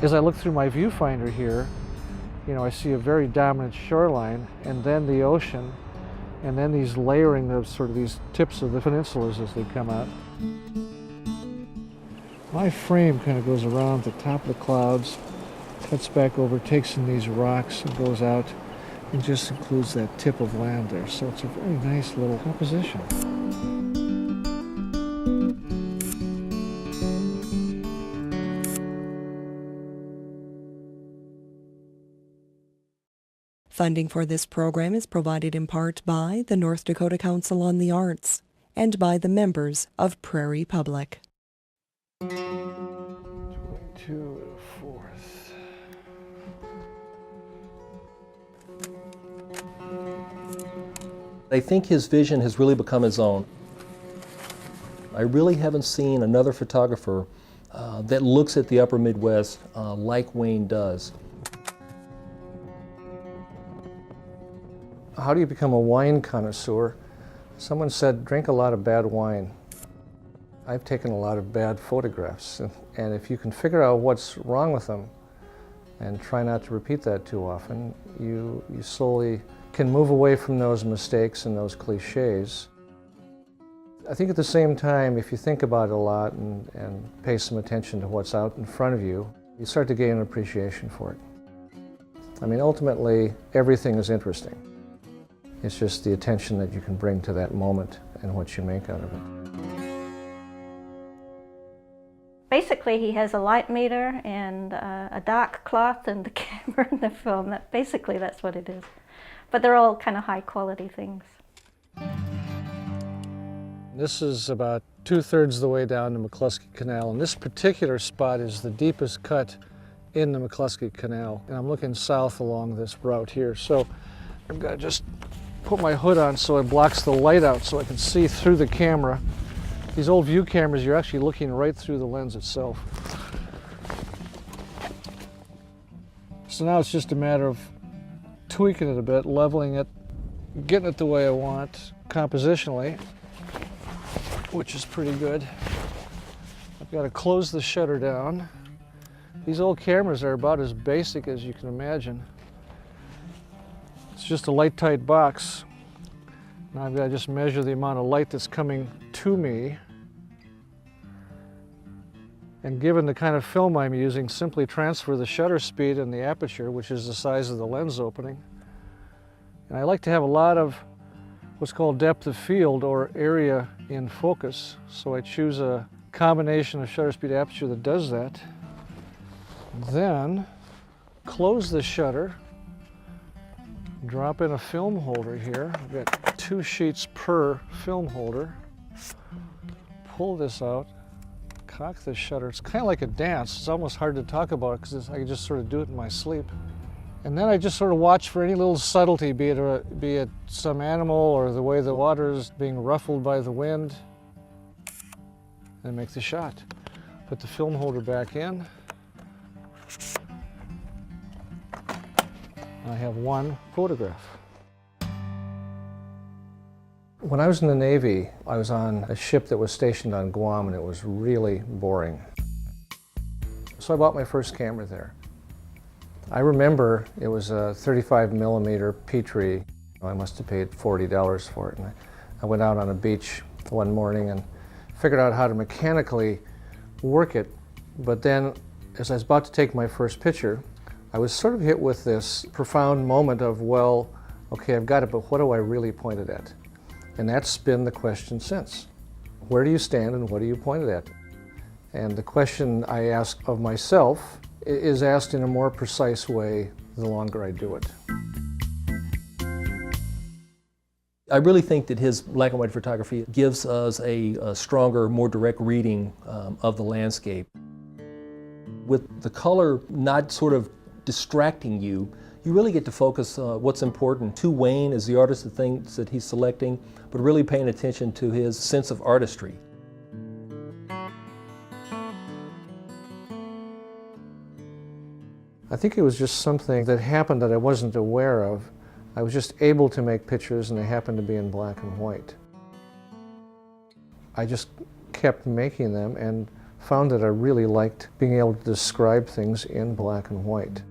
As I look through my viewfinder here, you know, I see a very dominant shoreline, and then the ocean, and then these layering of sort of these tips of the peninsulas as they come out. My frame kind of goes around the top of the clouds, cuts back over, takes in these rocks, and goes out, and just includes that tip of land there. So it's a very nice little composition. Funding for this program is provided in part by the North Dakota Council on the Arts and by the members of Prairie Public. 22/4. I think his vision has really become his own. I really haven't seen another photographer that looks at the upper Midwest like Wayne does. How do you become a wine connoisseur? Someone said, drink a lot of bad wine. I've taken a lot of bad photographs, and if you can figure out what's wrong with them and try not to repeat that too often, you slowly can move away from those mistakes and those cliches. I think at the same time, if you think about it a lot and pay some attention to what's out in front of you, you start to gain an appreciation for it. I mean, ultimately, everything is interesting. It's just the attention that you can bring to that moment and what you make out of it. Basically, he has a light meter and a dark cloth and the camera and the film. Basically, that's what it is. But they're all kind of high quality things. This is about 2/3 of the way down the McCluskey Canal, and this particular spot is the deepest cut in the McCluskey Canal. And I'm looking south along this route here, so I've got to just put my hood on so it blocks the light out so I can see through the camera. These old view cameras, you're actually looking right through the lens itself. So now it's just a matter of tweaking it a bit, leveling it, getting it the way I want compositionally, which is pretty good. I've got to close the shutter down. These old cameras are about as basic as you can imagine. It's just a light-tight box. Now I've got to just measure the amount of light that's coming to me. And given the kind of film I'm using, simply transfer the shutter speed and the aperture, which is the size of the lens opening. And I like to have a lot of what's called depth of field or area in focus. So I choose a combination of shutter speed aperture that does that. Then close the shutter. Drop in a film holder here. I've got 2 sheets per film holder. Pull this out, cock the shutter. It's kind of like a dance. It's almost hard to talk about because I can just sort of do it in my sleep. And then I just sort of watch for any little subtlety, be it some animal or the way the water is being ruffled by the wind, and make the shot. Put the film holder back in. I have one photograph. When I was in the Navy, I was on a ship that was stationed on Guam, and it was really boring. So I bought my first camera there. I remember it was a 35mm Petrie. I must have paid $40 for it. And I went out on a beach one morning and figured out how to mechanically work it. But then, as I was about to take my first picture, I was sort of hit with this profound moment of, well, okay, I've got it, but what do I really point it at? And that's been the question since. Where do you stand and what do you point it at? And the question I ask of myself is asked in a more precise way the longer I do it. I really think that his black and white photography gives us a stronger, more direct reading of the landscape. With the color not sort of distracting you, you really get to focus what's important to Wayne as the artist, the things that he's selecting, but really paying attention to his sense of artistry. I think it was just something that happened that I wasn't aware of. I was just able to make pictures and they happened to be in black and white. I just kept making them and found that I really liked being able to describe things in black and white.